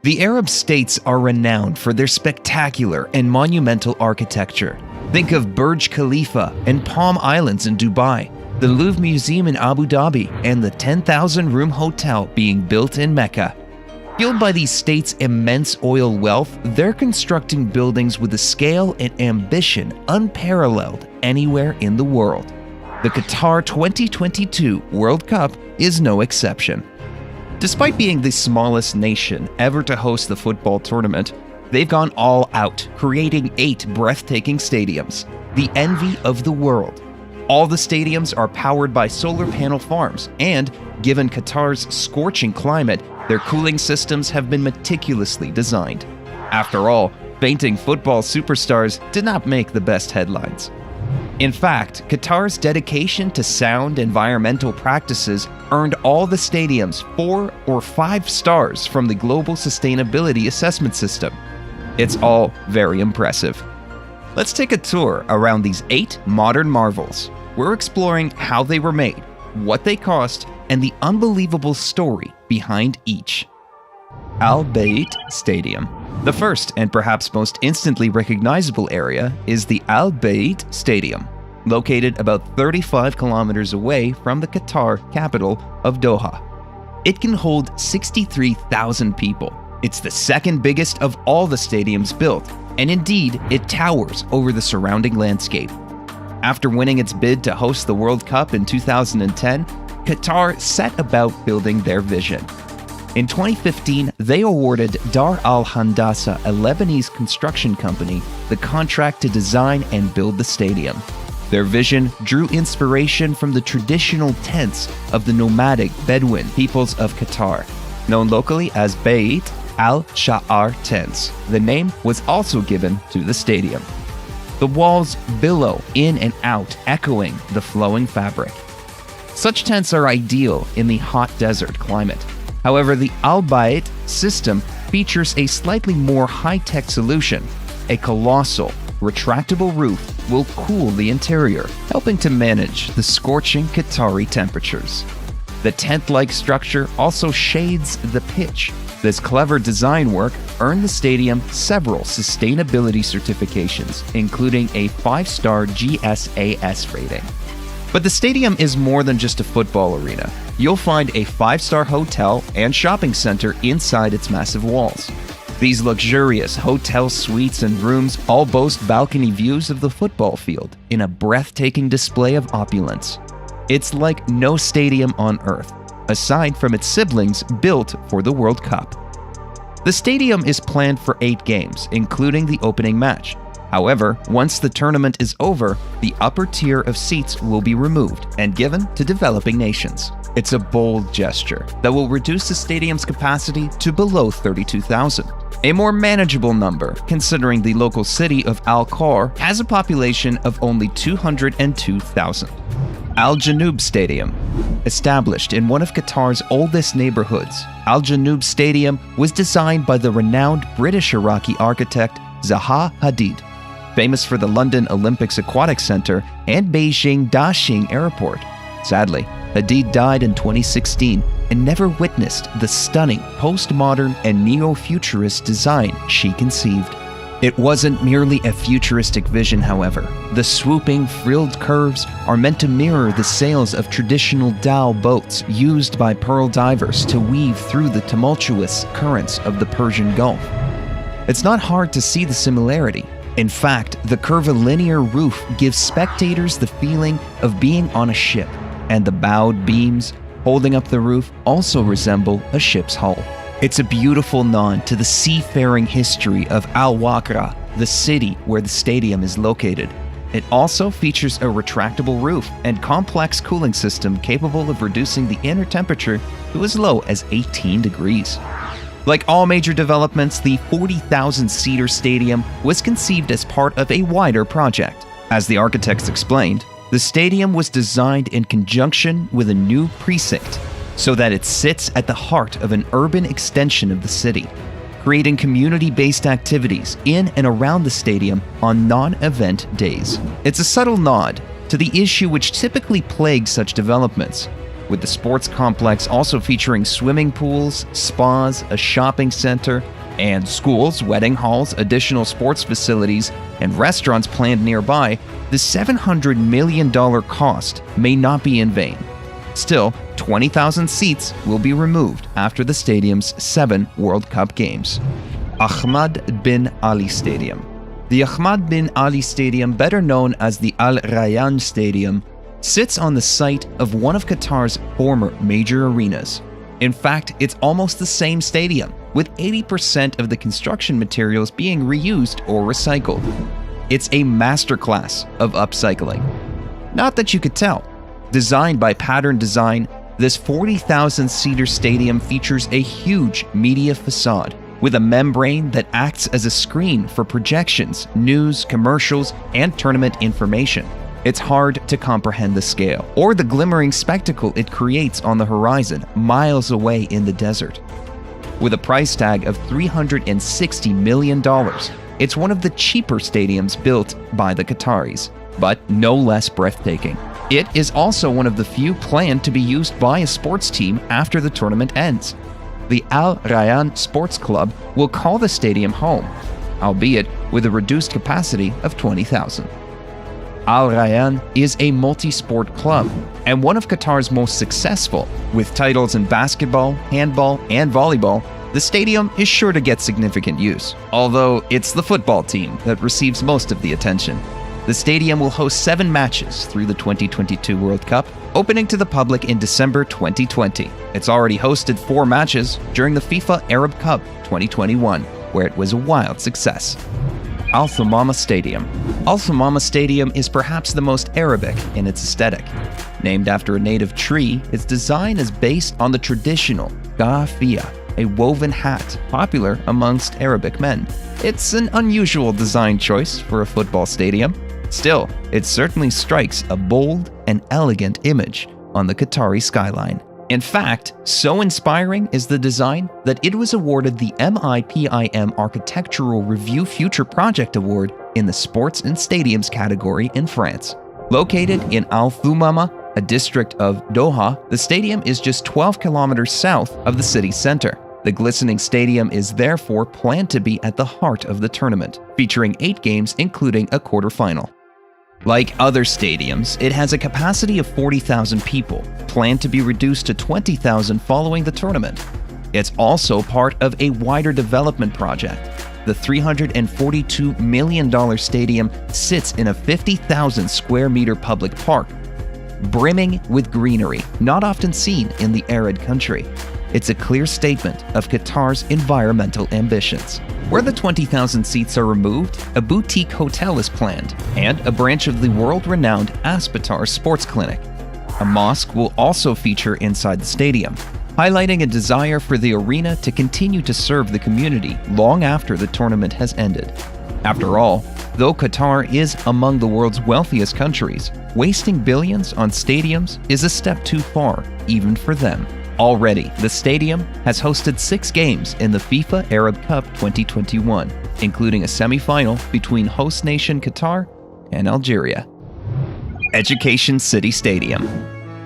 The Arab states are renowned for their spectacular and monumental architecture. Think of Burj Khalifa and Palm Islands in Dubai, the Louvre Museum in Abu Dhabi, and the 10,000-room hotel being built in Mecca. Fueled by these states' immense oil wealth, they're constructing buildings with a scale and ambition unparalleled anywhere in the world. The Qatar 2022 World Cup is no exception. Despite being the smallest nation ever to host the football tournament, they've gone all out, creating 8 breathtaking stadiums, the envy of the world. All the stadiums are powered by solar panel farms, and given Qatar's scorching climate, their cooling systems have been meticulously designed. After all, fainting football superstars did not make the best headlines. In fact, Qatar's dedication to sound environmental practices earned all the stadiums 4 or 5 stars from the Global Sustainability Assessment System. It's all very impressive. Let's take a tour around these 8 modern marvels. We're exploring how they were made, what they cost, and the unbelievable story behind each. Al Bayt Stadium. The first and perhaps most instantly recognizable area is the Al Bayt Stadium, located about 35 kilometers away from the Qatar capital of Doha. It can hold 63,000 people. It's the second biggest of all the stadiums built, and indeed, it towers over the surrounding landscape. After winning its bid to host the World Cup in 2010, Qatar set about building their vision. In 2015, they awarded Dar Al Handasa, a Lebanese construction company, the contract to design and build the stadium. Their vision drew inspiration from the traditional tents of the nomadic Bedouin peoples of Qatar, known locally as Bayt al-Sha'ar tents. The name was also given to the stadium. The walls billow in and out, echoing the flowing fabric. Such tents are ideal in the hot desert climate. However, the Al Bayt system features a slightly more high-tech solution. A colossal, retractable roof will cool the interior, helping to manage the scorching Qatari temperatures. The tent-like structure also shades the pitch. This clever design work earned the stadium several sustainability certifications, including a 5-star GSAS rating. But the stadium is more than just a football arena. You'll find a 5-star hotel and shopping center inside its massive walls. These luxurious hotel suites and rooms all boast balcony views of the football field in a breathtaking display of opulence. It's like no stadium on earth, aside from its siblings built for the World Cup. The stadium is planned for 8 games, including the opening match. However, once the tournament is over, the upper tier of seats will be removed and given to developing nations. It's a bold gesture that will reduce the stadium's capacity to below 32,000. A more manageable number, considering the local city of Al Khor has a population of only 202,000. Al Janube Stadium. Established in one of Qatar's oldest neighborhoods, Al Janube Stadium was designed by the renowned British-Iraqi architect Zaha Hadid, famous for the London Olympics Aquatic Center and Beijing Daxing Airport. Sadly, Hadid died in 2016 and never witnessed the stunning postmodern and neo-futurist design she conceived. It wasn't merely a futuristic vision, however. The swooping, frilled curves are meant to mirror the sails of traditional dhow boats used by pearl divers to weave through the tumultuous currents of the Persian Gulf. It's not hard to see the similarity. In fact, the curvilinear roof gives spectators the feeling of being on a ship, and the bowed beams holding up the roof also resemble a ship's hull. It's a beautiful nod to the seafaring history of Al Waqra, the city where the stadium is located. It also features a retractable roof and complex cooling system capable of reducing the inner temperature to as low as 18 degrees. Like all major developments, the 40,000-seater stadium was conceived as part of a wider project. As the architects explained, the stadium was designed in conjunction with a new precinct so that it sits at the heart of an urban extension of the city, creating community-based activities in and around the stadium on non-event days. It's a subtle nod to the issue which typically plagues such developments: with the sports complex also featuring swimming pools, spas, a shopping center, and schools, wedding halls, additional sports facilities, and restaurants planned nearby. The $700 million cost may not be in vain. Still, 20,000 seats will be removed after the stadium's 7 World Cup games. Ahmad Bin Ali Stadium. The Ahmad Bin Ali Stadium, better known as the Al Rayyan Stadium, sits on the site of one of Qatar's former major arenas. In fact, it's almost the same stadium, with 80% of the construction materials being reused or recycled. It's a masterclass of upcycling. Not that you could tell. Designed by Pattern Design, this 40,000-seater stadium features a huge media facade with a membrane that acts as a screen for projections, news, commercials, and tournament information. It's hard to comprehend the scale or the glimmering spectacle it creates on the horizon miles away in the desert. With a price tag of $360 million, it's one of the cheaper stadiums built by the Qataris, but no less breathtaking. It is also one of the few planned to be used by a sports team after the tournament ends. The Al Rayyan Sports Club will call the stadium home, albeit with a reduced capacity of 20,000. Al Rayyan is a multi-sport club and one of Qatar's most successful. With titles in basketball, handball, and volleyball, the stadium is sure to get significant use, although it's the football team that receives most of the attention. The stadium will host 7 matches through the 2022 World Cup, opening to the public in December 2020. It's already hosted 4 matches during the FIFA Arab Cup 2021, where it was a wild success. Al Thumama Stadium. Al Thumama Stadium is perhaps the most Arabic in its aesthetic. Named after a native tree, its design is based on the traditional gafia, a woven hat popular amongst Arabic men. It's an unusual design choice for a football stadium. Still, it certainly strikes a bold and elegant image on the Qatari skyline. In fact, so inspiring is the design that it was awarded the MIPIM Architectural Review Future Project Award in the Sports and Stadiums category in France. Located in Al Thumama, a district of Doha, the stadium is just 12 kilometers south of the city center. The glistening stadium is therefore planned to be at the heart of the tournament, featuring 8 games including a quarterfinal. Like other stadiums, it has a capacity of 40,000 people, planned to be reduced to 20,000 following the tournament. It's also part of a wider development project. The $342 million stadium sits in a 50,000 square meter public park, brimming with greenery, not often seen in the arid country. It's a clear statement of Qatar's environmental ambitions. Where the 20,000 seats are removed, a boutique hotel is planned, and a branch of the world-renowned Aspetar Sports Clinic. A mosque will also feature inside the stadium, highlighting a desire for the arena to continue to serve the community long after the tournament has ended. After all, though Qatar is among the world's wealthiest countries, wasting billions on stadiums is a step too far, even for them. Already, the stadium has hosted 6 games in the FIFA Arab Cup 2021, including a semi-final between host nation Qatar and Algeria. Education City Stadium.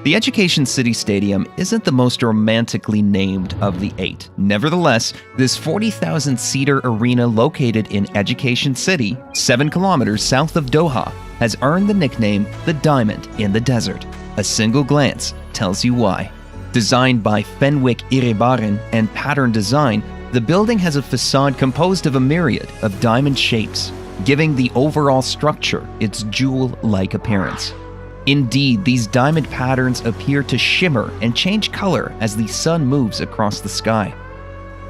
The Education City Stadium isn't the most romantically named of the 8. Nevertheless, this 40,000-seater arena located in Education City, 7 kilometers south of Doha, has earned the nickname the Diamond in the Desert. A single glance tells you why. Designed by Fenwick Iribarren and Pattern Design, the building has a facade composed of a myriad of diamond shapes, giving the overall structure its jewel-like appearance. Indeed, these diamond patterns appear to shimmer and change color as the sun moves across the sky.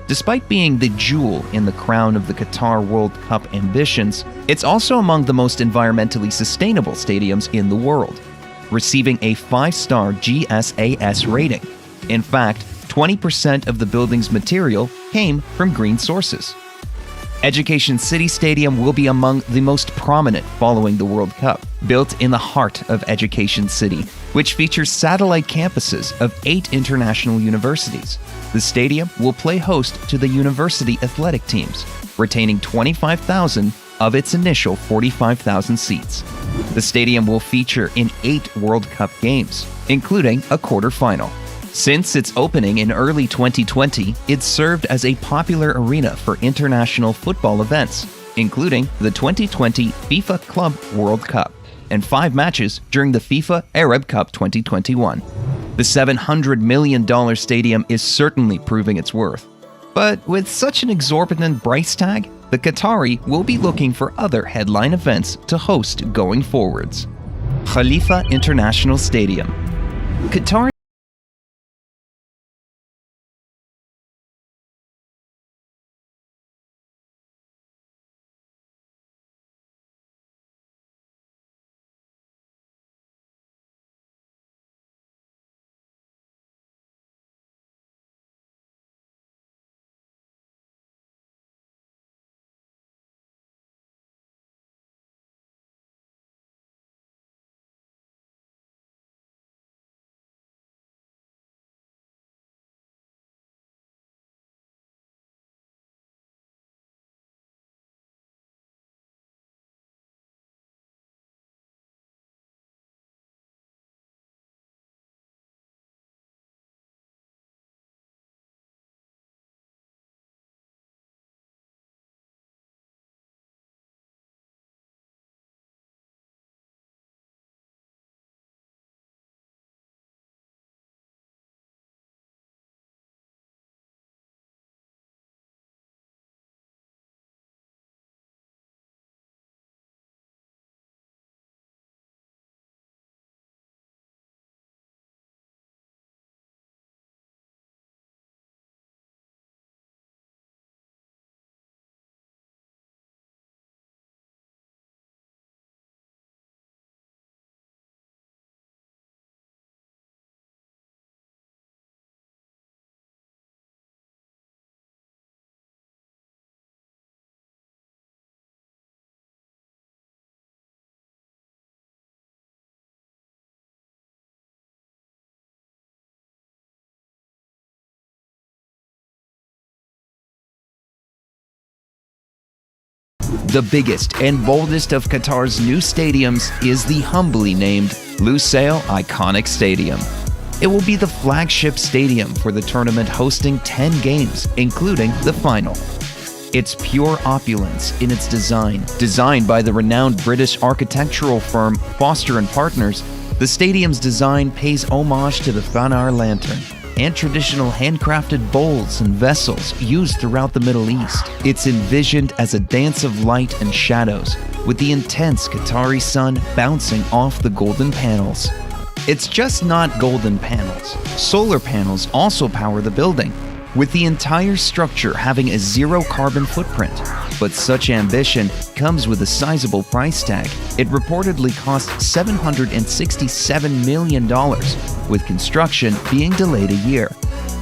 Despite being the jewel in the crown of the Qatar World Cup ambitions, it's also among the most environmentally sustainable stadiums in the world, receiving a 5-star GSAS rating. In fact, 20% of the building's material came from green sources. Education City Stadium will be among the most prominent following the World Cup. Built in the heart of Education City, which features satellite campuses of 8 international universities, the stadium will play host to the university athletic teams, retaining 25,000 of its initial 45,000 seats. The stadium will feature in 8 World Cup games, including a quarterfinal. Since its opening in early 2020, it's served as a popular arena for international football events, including the 2020 FIFA Club World Cup and 5 matches during the FIFA Arab Cup 2021. The $700 million stadium is certainly proving its worth. But with such an exorbitant price tag, the Qatari will be looking for other headline events to host going forwards. Khalifa International Stadium. Qatar The biggest and boldest of Qatar's new stadiums is the humbly named Lucille Iconic Stadium. It will be the flagship stadium for the tournament, hosting 10 games, including the final. Its pure opulence in its design, designed by the renowned British architectural firm Foster & Partners, the stadium's design pays homage to the Fanar lantern and traditional handcrafted bowls and vessels used throughout the Middle East. It's envisioned as a dance of light and shadows, with the intense Qatari sun bouncing off the golden panels. It's just not golden panels. Solar panels also power the building, with the entire structure having a zero carbon footprint. But such ambition comes with a sizable price tag. It reportedly cost $767 million, with construction being delayed a year.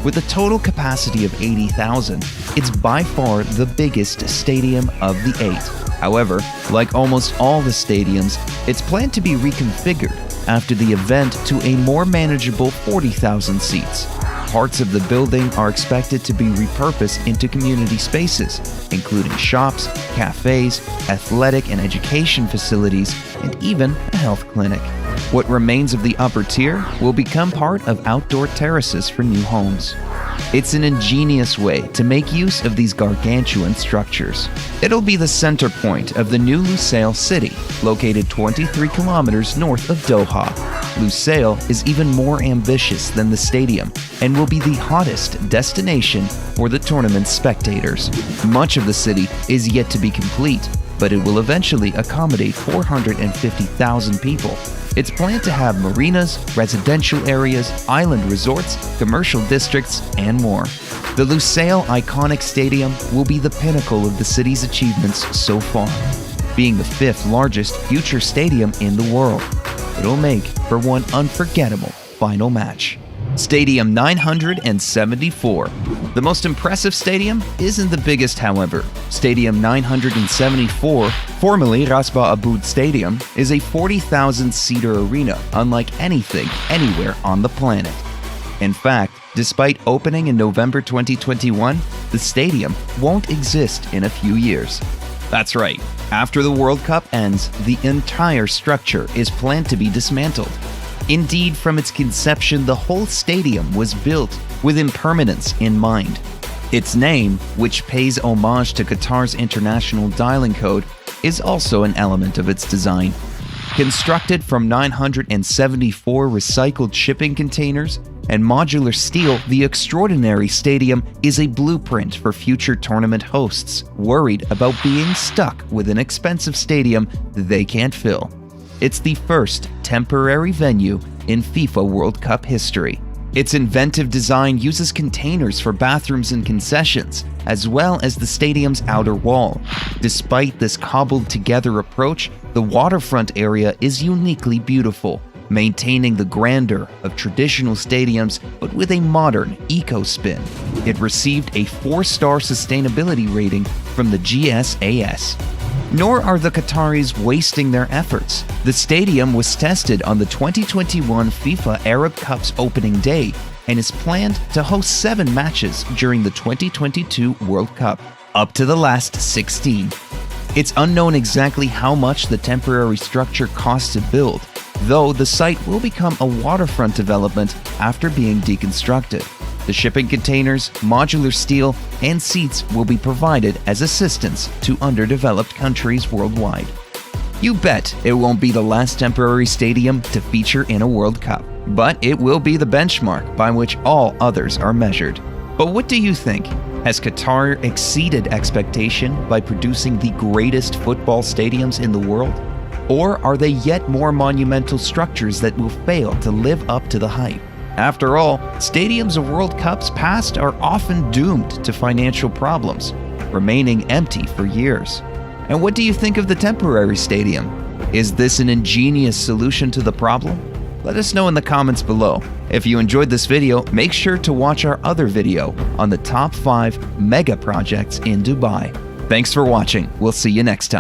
With a total capacity of 80,000, it's by far the biggest stadium of the 8. However, like almost all the stadiums, it's planned to be reconfigured after the event to a more manageable 40,000 seats. Parts of the building are expected to be repurposed into community spaces, including shops, cafes, athletic and education facilities, and even a health clinic. What remains of the upper tier will become part of outdoor terraces for new homes. It's an ingenious way to make use of these gargantuan structures. It'll be the center point of the new Lucille city, located 23 kilometers north of Doha. Lucille is even more ambitious than the stadium and will be the hottest destination for the tournament's spectators. Much of the city is yet to be complete, but it will eventually accommodate 450,000 people. It's planned to have marinas, residential areas, island resorts, commercial districts, and more. The Lucille Iconic Stadium will be the pinnacle of the city's achievements so far, being the 5th largest future stadium in the world. It'll make for one unforgettable final match. Stadium 974. The most impressive stadium isn't the biggest, however. Stadium 974, formerly Rasba Aboud Stadium, is a 40,000-seater arena unlike anything anywhere on the planet. In fact, despite opening in November 2021, the stadium won't exist in a few years. That's right. After the World Cup ends, the entire structure is planned to be dismantled. Indeed, from its conception, the whole stadium was built with impermanence in mind. Its name, which pays homage to Qatar's international dialing code, is also an element of its design. Constructed from 974 recycled shipping containers and modular steel, the extraordinary stadium is a blueprint for future tournament hosts worried about being stuck with an expensive stadium they can't fill. It's the first temporary venue in FIFA World Cup history. Its inventive design uses containers for bathrooms and concessions, as well as the stadium's outer wall. Despite this cobbled-together approach, the waterfront area is uniquely beautiful, maintaining the grandeur of traditional stadiums but with a modern eco-spin. It received a 4-star sustainability rating from the GSAS. Nor are the Qataris wasting their efforts. The stadium was tested on the 2021 FIFA Arab Cup's opening day and is planned to host 7 matches during the 2022 World Cup, up to the last 16. It's unknown exactly how much the temporary structure cost to build, though the site will become a waterfront development after being deconstructed. The shipping containers, modular steel, and seats will be provided as assistance to underdeveloped countries worldwide. You bet it won't be the last temporary stadium to feature in a World Cup, but it will be the benchmark by which all others are measured. But what do you think? Has Qatar exceeded expectation by producing the greatest football stadiums in the world? Or are they yet more monumental structures that will fail to live up to the hype? After all, stadiums of World Cups past are often doomed to financial problems, remaining empty for years. And what do you think of the temporary stadium? Is this an ingenious solution to the problem? Let us know in the comments below. If you enjoyed this video, make sure to watch our other video on the top 5 mega projects in Dubai. Thanks for watching. We'll see you next time.